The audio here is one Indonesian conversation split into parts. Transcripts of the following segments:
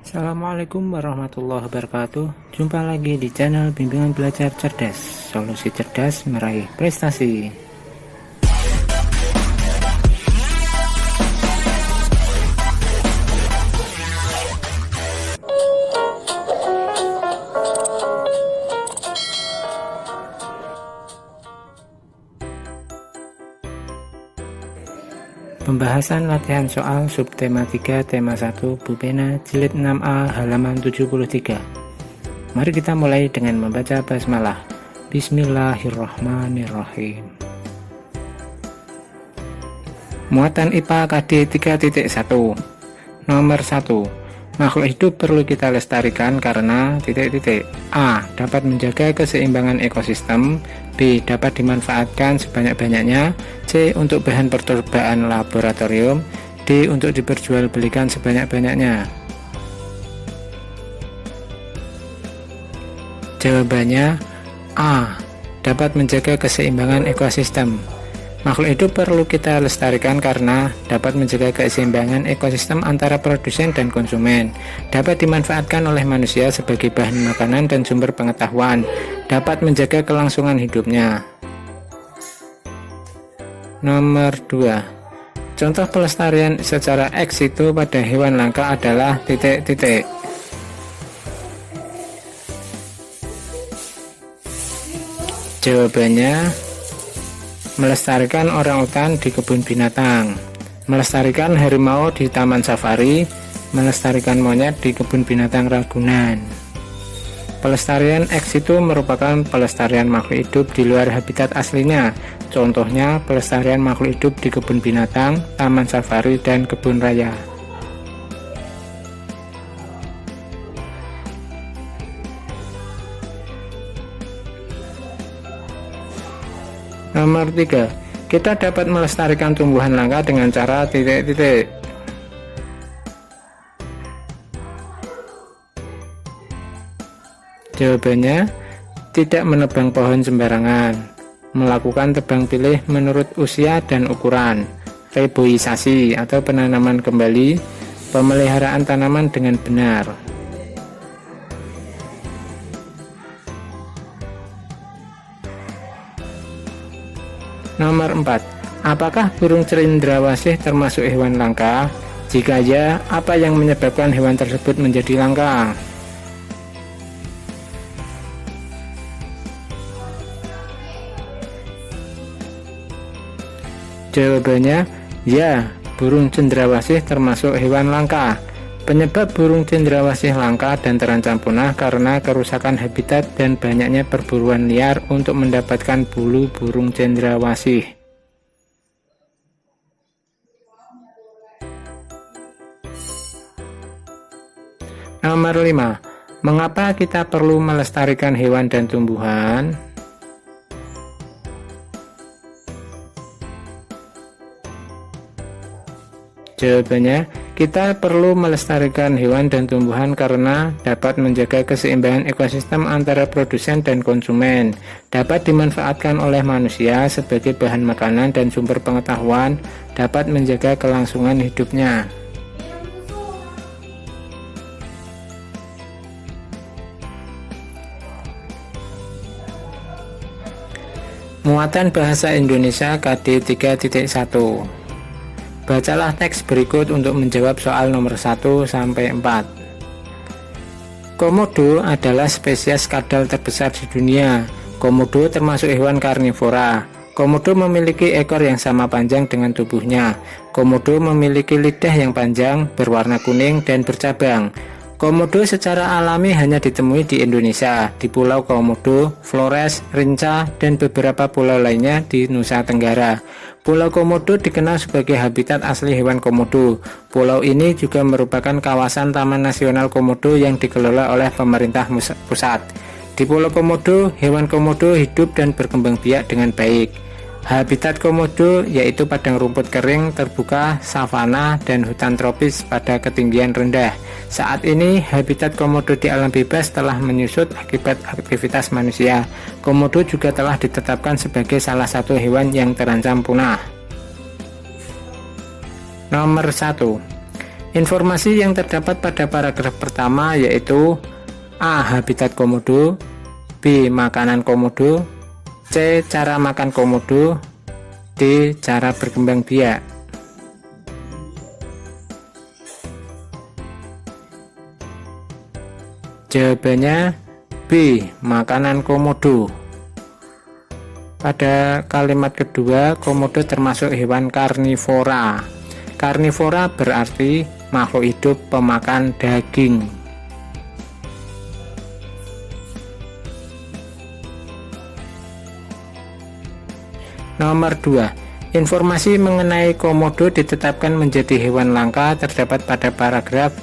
Assalamualaikum warahmatullahi wabarakatuh. Jumpa lagi di channel Bimbingan Belajar Cerdas, solusi cerdas meraih prestasi. Pembahasan latihan soal subtema 3 tema 1 Bu Pena jilid 6A halaman 73. Mari kita mulai dengan membaca basmalah. Bismillahirrahmanirrahim. Muatan IPA KD 3.1. Nomor 1. Makhluk hidup perlu kita lestarikan karena A. Dapat menjaga keseimbangan ekosistem. B. Dapat dimanfaatkan sebanyak-banyaknya. C. Untuk bahan percobaan laboratorium. D. Untuk diperjualbelikan sebanyak-banyaknya. Jawabannya A. Dapat menjaga keseimbangan ekosistem. Makhluk hidup perlu kita lestarikan karena dapat menjaga keseimbangan ekosistem antara produsen dan konsumen, dapat dimanfaatkan oleh manusia sebagai bahan makanan dan sumber pengetahuan, dapat menjaga kelangsungan hidupnya. Nomor 2. Contoh pelestarian secara ex situ pada hewan langka adalah Jawabannya melestarikan orangutan di kebun binatang, melestarikan harimau di taman safari, melestarikan monyet di kebun binatang Ragunan. Pelestarian ex situ merupakan pelestarian makhluk hidup di luar habitat aslinya. Contohnya pelestarian makhluk hidup di kebun binatang, taman safari, dan kebun raya. Nomor 3. Kita dapat melestarikan tumbuhan langka dengan cara Jawabannya tidak menebang pohon sembarangan, melakukan tebang pilih menurut usia dan ukuran, reboisasi atau penanaman kembali, pemeliharaan tanaman dengan benar. Nomor 4. Apakah burung cendrawasih termasuk hewan langka? Jika ya, apa yang menyebabkan hewan tersebut menjadi langka? Jawabannya ya, burung cendrawasih termasuk hewan langka. Penyebab burung cendrawasih langka dan terancam punah karena kerusakan habitat dan banyaknya perburuan liar untuk mendapatkan bulu burung cendrawasih. Nomor 5. Mengapa kita perlu melestarikan hewan dan tumbuhan? Jawabannya, kita perlu melestarikan hewan dan tumbuhan karena dapat menjaga keseimbangan ekosistem antara produsen dan konsumen, dapat dimanfaatkan oleh manusia sebagai bahan makanan dan sumber pengetahuan, dapat menjaga kelangsungan hidupnya. Muatan bahasa Indonesia KD 3.1. Bacalah teks berikut untuk menjawab soal nomor 1-4. Komodo adalah spesies kadal terbesar di dunia. Komodo termasuk hewan karnivora. Komodo memiliki ekor yang sama panjang dengan tubuhnya. Komodo memiliki lidah yang panjang, berwarna kuning, dan bercabang. Komodo secara alami hanya ditemui di Indonesia, di Pulau Komodo, Flores, Rinca, dan beberapa pulau lainnya di Nusa Tenggara. Pulau Komodo dikenal sebagai habitat asli hewan komodo. Pulau ini juga merupakan kawasan Taman Nasional Komodo yang dikelola oleh pemerintah pusat. Di Pulau Komodo, hewan komodo hidup dan berkembang biak dengan baik. Habitat komodo yaitu padang rumput kering terbuka, savana, dan hutan tropis pada ketinggian rendah. Saat ini, habitat komodo di alam bebas telah menyusut akibat aktivitas manusia. Komodo juga telah ditetapkan sebagai salah satu hewan yang terancam punah. Nomor 1. Informasi yang terdapat pada paragraf pertama yaitu A. Habitat komodo, B. Makanan komodo, C. Cara makan komodo, D. Cara berkembang biak. Jawabannya B. Makanan komodo. Pada kalimat kedua, komodo termasuk hewan karnivora. Karnivora berarti makhluk hidup pemakan daging. Nomor 2. Informasi mengenai komodo ditetapkan menjadi hewan langka terdapat pada paragraf ...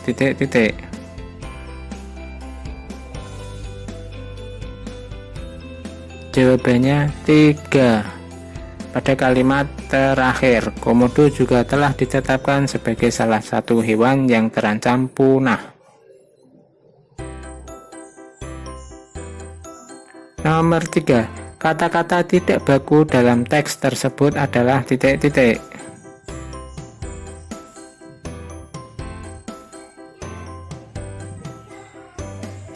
Jawabannya 3. Pada kalimat terakhir, komodo juga telah ditetapkan sebagai salah satu hewan yang terancam punah. Nomor 3. Kata-kata tidak baku dalam teks tersebut adalah ...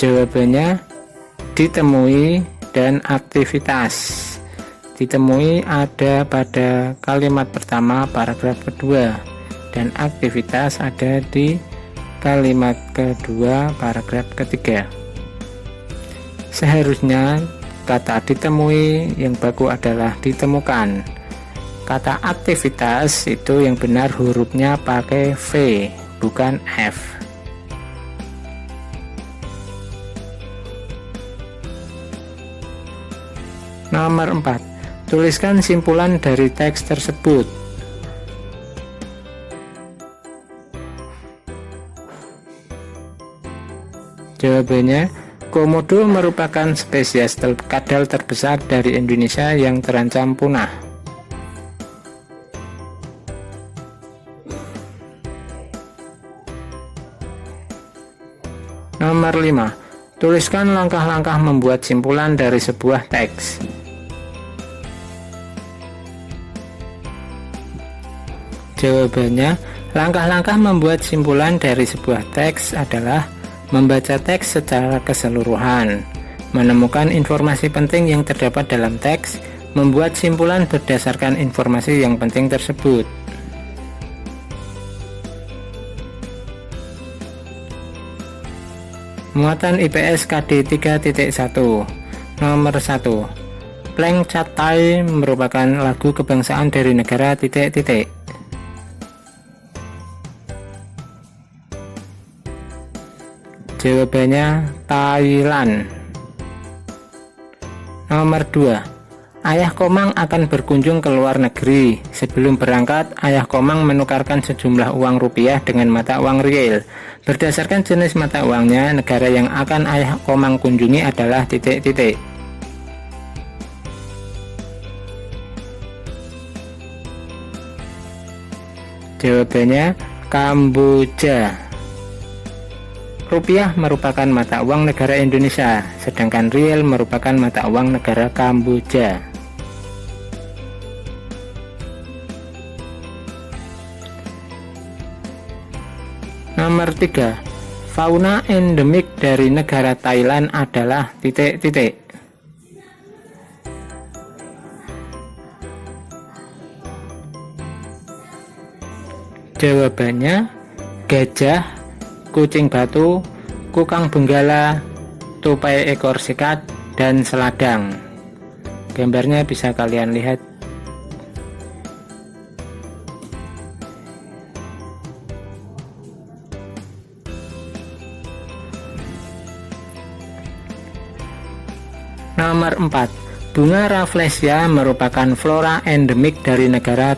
Jawabannya ditemui dan aktivitas. Ditemui ada pada kalimat pertama paragraf kedua dan aktivitas ada di kalimat kedua paragraf ketiga. Seharusnya kata ditemui yang baku adalah ditemukan. Kata aktivitas itu yang benar hurufnya pakai V bukan F. Nomor 4. Tuliskan simpulan dari teks tersebut. Jawabannya, komodo merupakan spesies kadal terbesar dari Indonesia yang terancam punah. Nomor 5. Tuliskan langkah-langkah membuat simpulan dari sebuah teks. Jawabannya, langkah-langkah membuat simpulan dari sebuah teks adalah membaca teks secara keseluruhan, menemukan informasi penting yang terdapat dalam teks, membuat simpulan berdasarkan informasi yang penting tersebut. Muatan IPS KD 3.1. Nomor 1. Pleng Chat Tai merupakan lagu kebangsaan dari negara ... Jawabannya Thailand. Nomor 2. Ayah Komang akan berkunjung ke luar negeri. Sebelum berangkat, Ayah Komang menukarkan sejumlah uang rupiah dengan mata uang riel. Berdasarkan jenis mata uangnya, negara yang akan Ayah Komang kunjungi adalah ... Jawabannya Kamboja. Rupiah merupakan mata uang negara Indonesia, sedangkan riel merupakan mata uang negara Kamboja. Nomor 3. Fauna endemik dari negara Thailand adalah ... Jawabannya gajah, kucing batu, kukang benggala, tupai ekor sikat, dan seladang. Gambarnya bisa kalian lihat. Nomor 4. Bunga Rafflesia merupakan flora endemik dari negara ...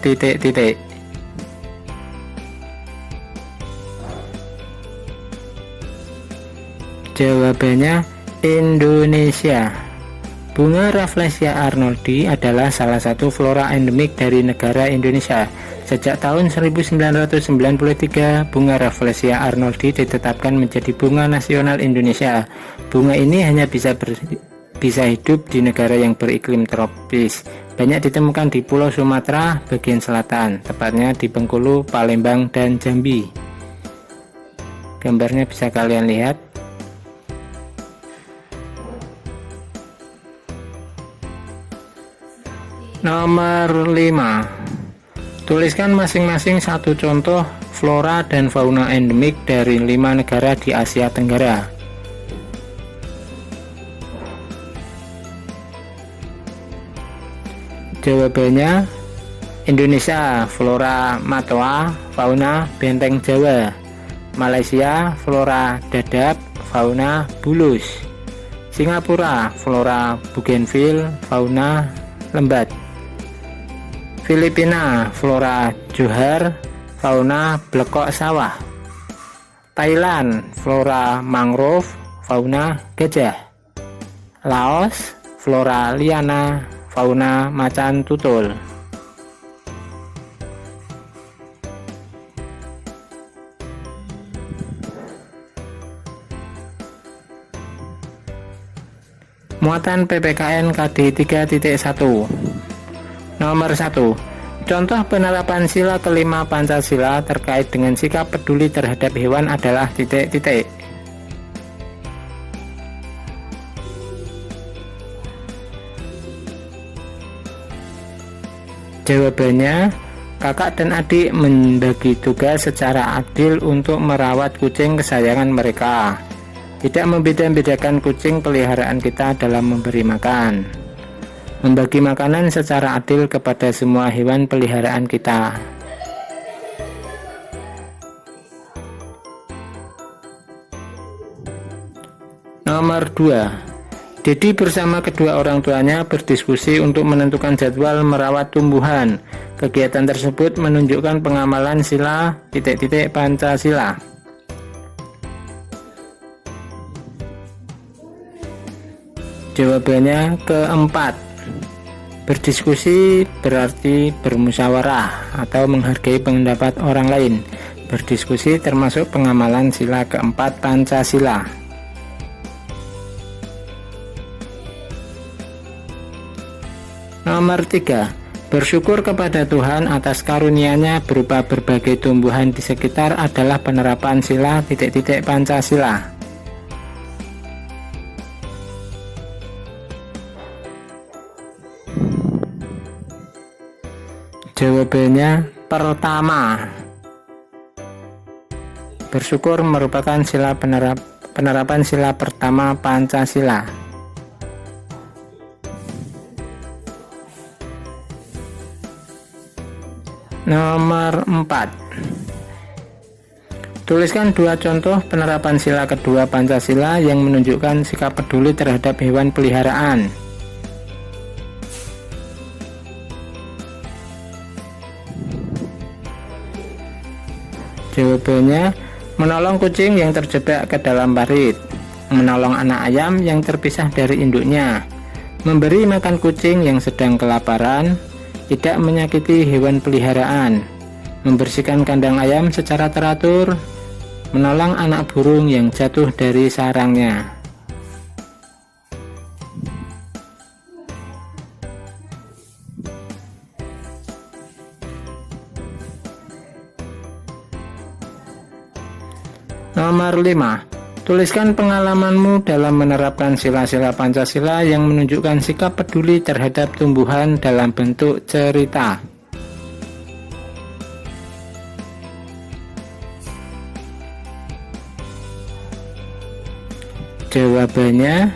Jawabannya Indonesia. Bunga Rafflesia arnoldi adalah salah satu flora endemik dari negara Indonesia. Sejak tahun 1993, bunga Rafflesia arnoldi ditetapkan menjadi bunga nasional Indonesia. Bunga ini hanya bisa hidup di negara yang beriklim tropis. Banyak ditemukan di Pulau Sumatera bagian selatan, tepatnya di Bengkulu, Palembang, dan Jambi. Gambarnya bisa kalian lihat. Nomor 5. Tuliskan masing-masing satu contoh flora dan fauna endemik dari 5 negara di Asia Tenggara. Jawabannya Indonesia, flora matoa, fauna benteng Jawa. Malaysia, flora dadap, fauna bulus. Singapura, flora bougainville, fauna lembat. Filipina, flora johar, fauna blekok sawah. Thailand, flora mangrove, fauna gajah. Laos, flora liana, fauna macan tutul. Muatan PPKN KD 3.1. Nomor 1. Contoh penerapan sila kelima Pancasila terkait dengan sikap peduli terhadap hewan adalah titik-titik. Jawabannya, kakak dan adik membagi tugas secara adil untuk merawat kucing kesayangan mereka. Tidak membeda-bedakan kucing peliharaan kita dalam memberi makan. Membagi makanan secara adil kepada semua hewan peliharaan kita. Nomor 2. Dedi bersama kedua orang tuanya berdiskusi untuk menentukan jadwal merawat tumbuhan. Kegiatan tersebut menunjukkan pengamalan sila titik-titik Pancasila. Jawabannya keempat. Berdiskusi berarti bermusyawarah atau menghargai pendapat orang lain. Berdiskusi termasuk pengamalan sila keempat Pancasila. Nomor 3. Bersyukur kepada Tuhan atas karunia-Nya berupa berbagai tumbuhan di sekitar adalah penerapan sila titik-titik Pancasila. Jawabannya pertama. Bersyukur merupakan sila penerapan sila pertama Pancasila. Nomor 4. Tuliskan 2 contoh penerapan sila kedua Pancasila yang menunjukkan sikap peduli terhadap hewan peliharaan. Jawabannya, menolong kucing yang terjebak ke dalam parit, menolong anak ayam yang terpisah dari induknya, memberi makan kucing yang sedang kelaparan, tidak menyakiti hewan peliharaan, membersihkan kandang ayam secara teratur, menolong anak burung yang jatuh dari sarangnya. Nomor 5. Tuliskan pengalamanmu dalam menerapkan sila-sila Pancasila yang menunjukkan sikap peduli terhadap tumbuhan dalam bentuk cerita. Jawabannya,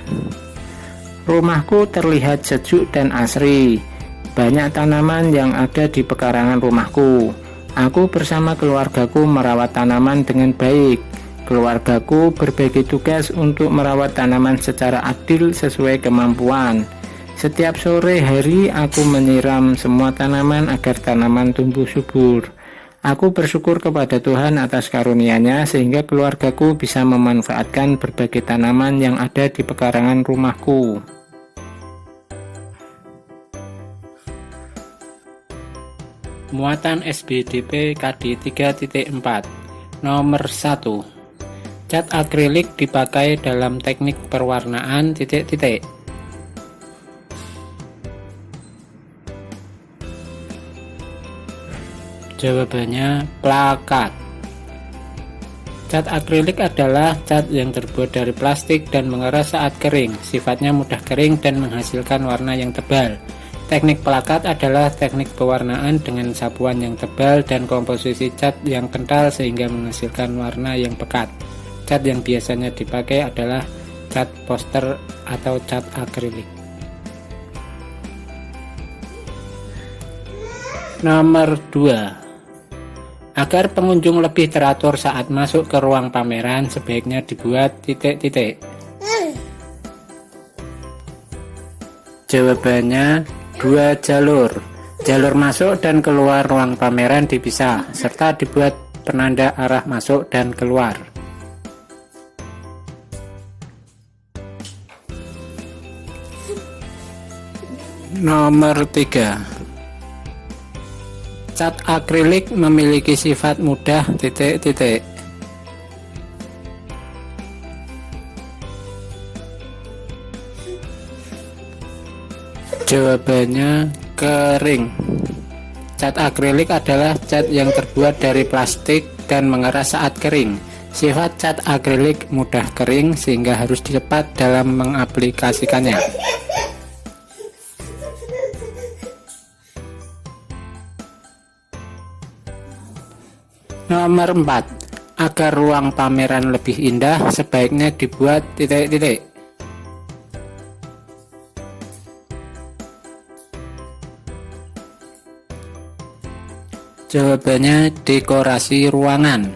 rumahku terlihat sejuk dan asri. Banyak tanaman yang ada di pekarangan rumahku. Aku bersama keluargaku merawat tanaman dengan baik. Keluargaku berbagi tugas untuk merawat tanaman secara adil sesuai kemampuan. Setiap sore hari aku menyiram semua tanaman agar tanaman tumbuh subur. Aku bersyukur kepada Tuhan atas karunia-Nya sehingga keluargaku bisa memanfaatkan berbagai tanaman yang ada di pekarangan rumahku. Muatan SBDP KD 3.4. Nomor 1. Cat akrilik dipakai dalam teknik perwarnaan titik-titik. Jawabannya plakat. Cat akrilik adalah cat yang terbuat dari plastik dan mengeras saat kering. Sifatnya mudah kering dan menghasilkan warna yang tebal. Teknik pelakat adalah teknik pewarnaan dengan sapuan yang tebal dan komposisi cat yang kental sehingga menghasilkan warna yang pekat. Cat yang biasanya dipakai adalah cat poster atau cat akrilik. Nomor 2. Agar pengunjung lebih teratur saat masuk ke ruang pameran, sebaiknya dibuat titik-titik. Jawabannya 2 jalur. Jalur masuk dan keluar ruang pameran dipisah, serta dibuat penanda arah masuk dan keluar. Nomor 3. Cat akrilik memiliki sifat mudah titik-titik. Jawabannya kering. Cat akrilik adalah cat yang terbuat dari plastik dan mengeras saat kering. Sifat cat akrilik mudah kering sehingga harus cepat dalam mengaplikasikannya. Nomor 4. Agar ruang pameran lebih indah, sebaiknya dibuat titik-titik. Jawabannya dekorasi ruangan.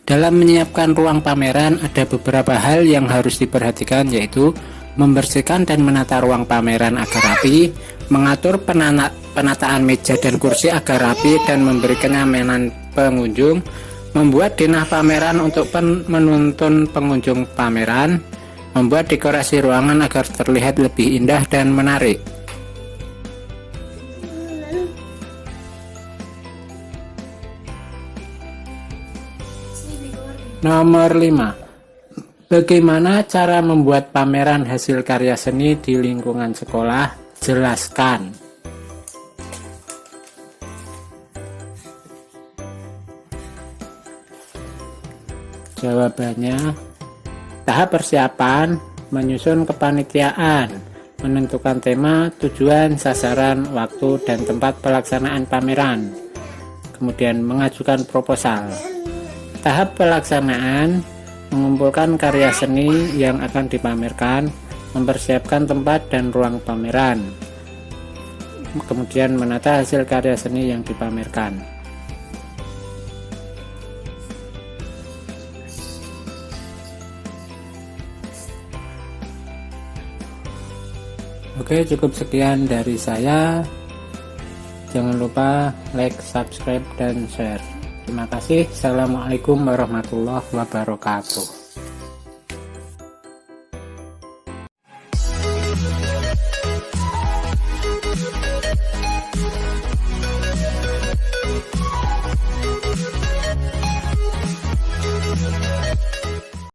Dalam menyiapkan ruang pameran ada beberapa hal yang harus diperhatikan, yaitu membersihkan dan menata ruang pameran agar rapi, mengatur penataan meja dan kursi agar rapi dan memberi kenyamanan pengunjung, membuat denah pameran untuk menuntun pengunjung pameran, membuat dekorasi ruangan agar terlihat lebih indah dan menarik. Nomor 5. Bagaimana cara membuat pameran hasil karya seni di lingkungan sekolah? Jelaskan. Jawabannya, tahap persiapan, menyusun kepanitiaan, menentukan tema, tujuan, sasaran, waktu, dan tempat pelaksanaan pameran. Kemudian mengajukan proposal. Tahap pelaksanaan, mengumpulkan karya seni yang akan dipamerkan, mempersiapkan tempat dan ruang pameran. Kemudian menata hasil karya seni yang dipamerkan. Oke, cukup sekian dari saya. Jangan lupa like, subscribe, dan share. Terima kasih. Assalamualaikum warahmatullahi wabarakatuh.